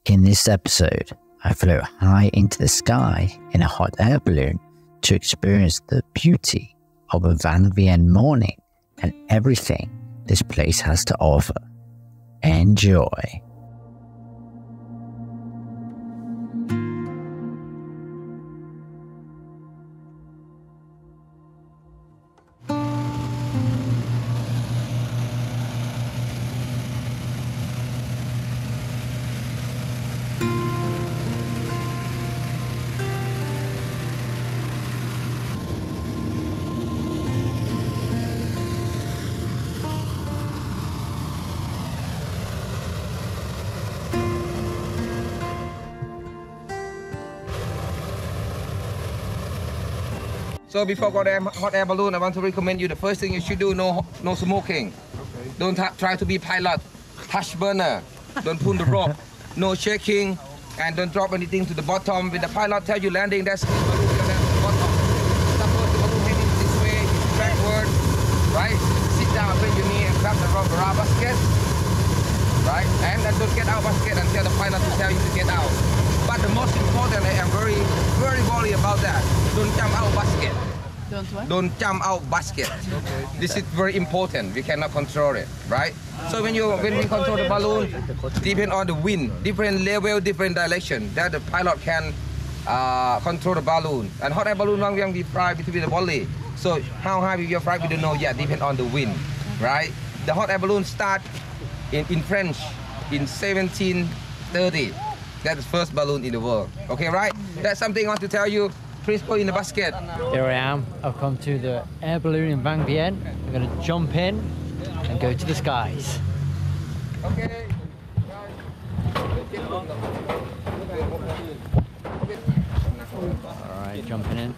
In this episode, I flew high into the sky in a hot air balloon to experience the beauty of a Vang Vieng morning and everything this place has to offer. Enjoy. So before go to hot air balloon, I want to recommend you the first thing you should do, no smoking. Okay. Don't try to be pilot, touch burner, don't pull the rope, no shaking, and don't drop anything to the bottom. When the pilot tell you landing, that's the balloon to the bottom. Suppose the balloon heading this way, backward, right? Sit down, bend your knee and grab the rubber basket, right? And then don't get out basket until the pilot will tell you to get out. But the most important, I am very worried about that. Don't jump out basket. Don't what? Don't jump out basket. Okay. This is very important. We cannot control it, right? So when we control the balloon, depend on the wind, different level, different direction, that the pilot can control the balloon. And hot air balloon, Vang Vieng, we fly between the valley. So how high we will fly, we don't know yet. Depend on the wind, right? The hot air balloon start in French in 1730. That's the first balloon in the world. Okay, right? That's something I want to tell you. Please go in the basket. Here I am. I've come to the air balloon in Vang Vieng. I'm going to jump in and go to the skies. Okay. All right, jumping in.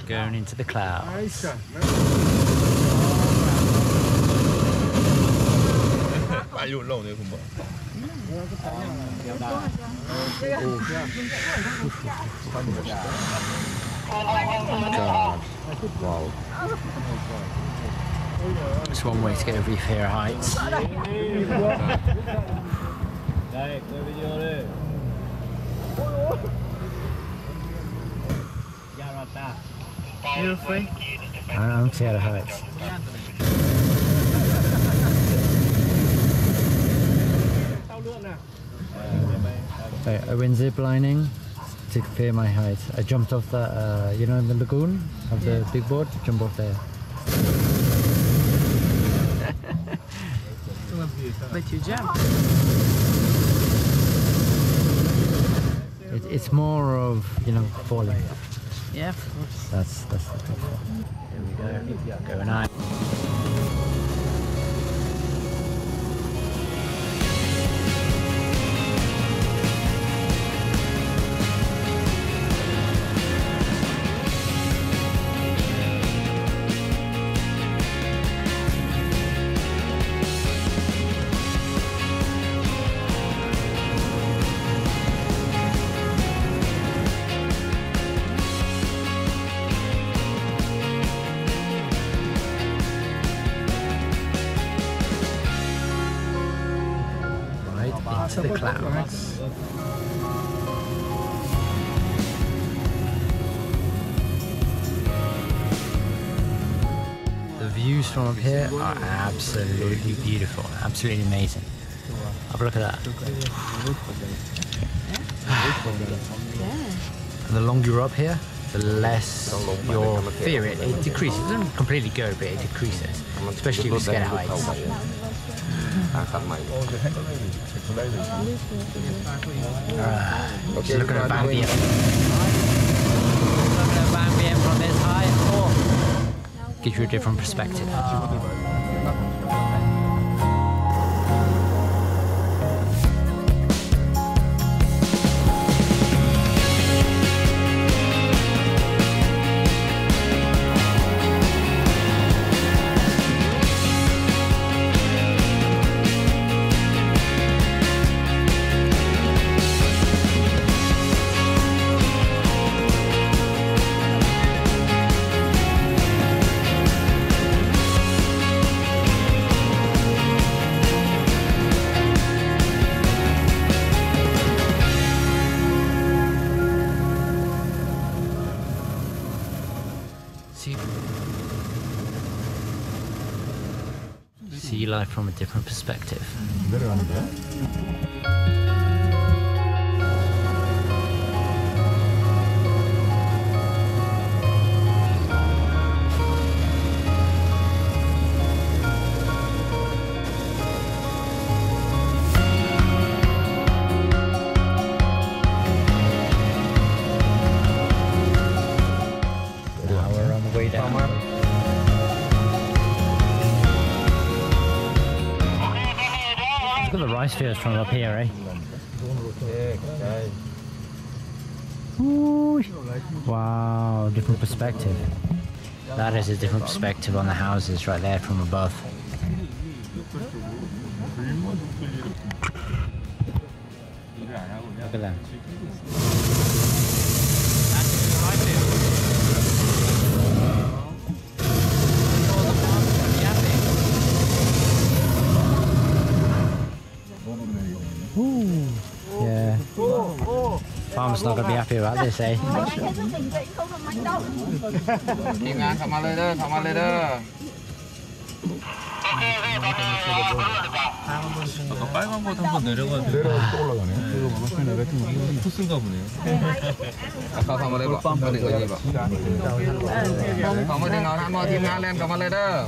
Going into the clouds. God. Wow. It's one way to get over your fear of heights. You're afraid? I'm scared of heights. I went zip lining to compare my height. I jumped off that, you know, in the lagoon of the big board. Jump off there. But you jump. It's more of, you know, falling. Yeah, of course. That's the tough one. Here we go. Going on. Into the clouds. views from up here are absolutely beautiful, absolutely amazing. Have a look at that. And the longer you're up here, the less your fear it decreases. It doesn't completely go, but it decreases, especially if you're scared of heights. So look at Vang Vieng. Look at Vang Vieng from this height. Oh, gives you a different perspective. See life from a different perspective. Now we're on the way down. Look at the rice fields from up here, eh? Ooh. Wow, different perspective. That is a different perspective on the houses right there from above. Look at that. Ooh, yeah. Farm's not gonna be happy about this, eh? Team ngàn come lên đó, come lên đó. 아까 빨간 곳 한번 내려가지고 또 올라가네. 그거 막았으면 내가 좀 코스인가 보네요. Không không lên bọn, không định cái gì bọn. Không có đi ngồi tham team ngàn lên, come lên đó.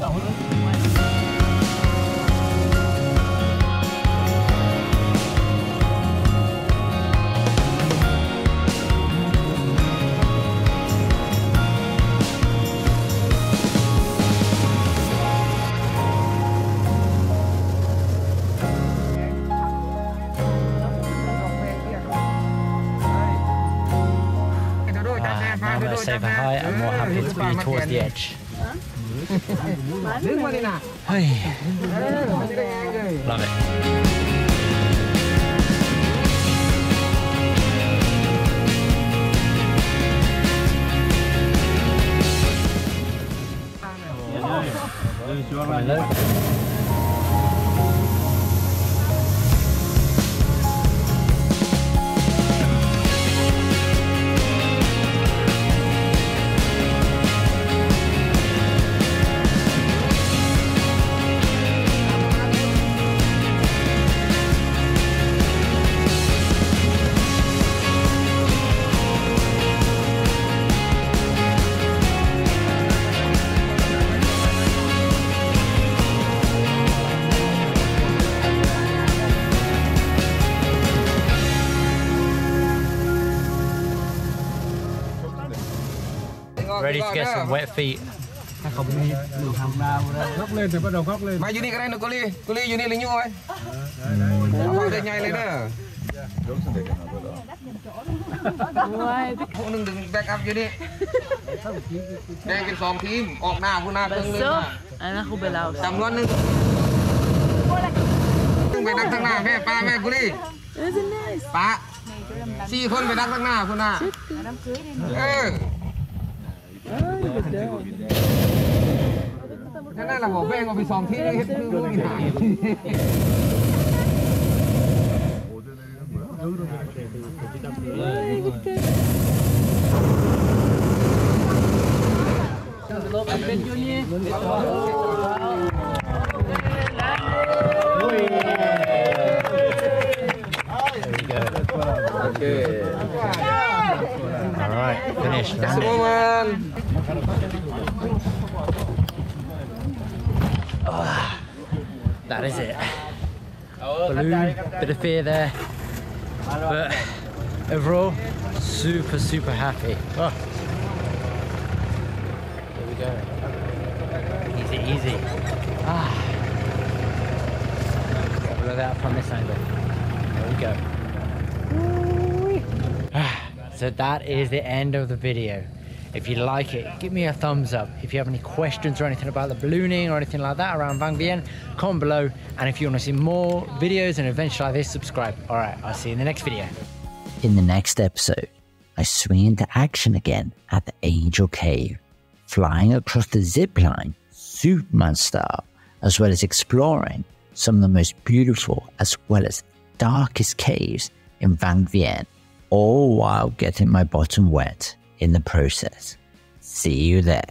Now I'm going to save a height and more happy to be towards the edge. Hey. Love it. Ready to get some wet feet. Góc lên thì bắt đầu góc lên. Mày vô đi cái này nó cô ly vô đi lính nhui. Thôi để nhảy lên nữa. Không đừng back up vô đi. Đây cái song team, ọt nào cô nào tương lên. אנחנו בלאוס. Cầm luôn. Phải đặt thằng nào mẹ pa mẹ cô ly. Pa. 4 คนไปดักข้างหน้าคุณน่ะนั่นแหละบอกแม่งเอาไป2 ที่เฮ็ดคือไม่หาย Okay. Alright, finished. That's the moment. That is it. Balloon, bit of fear there, but overall, super happy. Oh. There we go. Easy. Look at that from this angle. There we go. So that is the end of the video. If you like it, give me a thumbs up. If you have any questions or anything about the ballooning or anything like that around Vang Vieng, comment below. And if you want to see more videos and adventures like this, subscribe. All right, I'll see you in the next video. In the next episode, I swing into action again at the Angel Cave, flying across the zip line, Superman style, as well as exploring some of the most beautiful as well as darkest caves in Vang Vieng, all while getting my bottom wet in the process. See you there.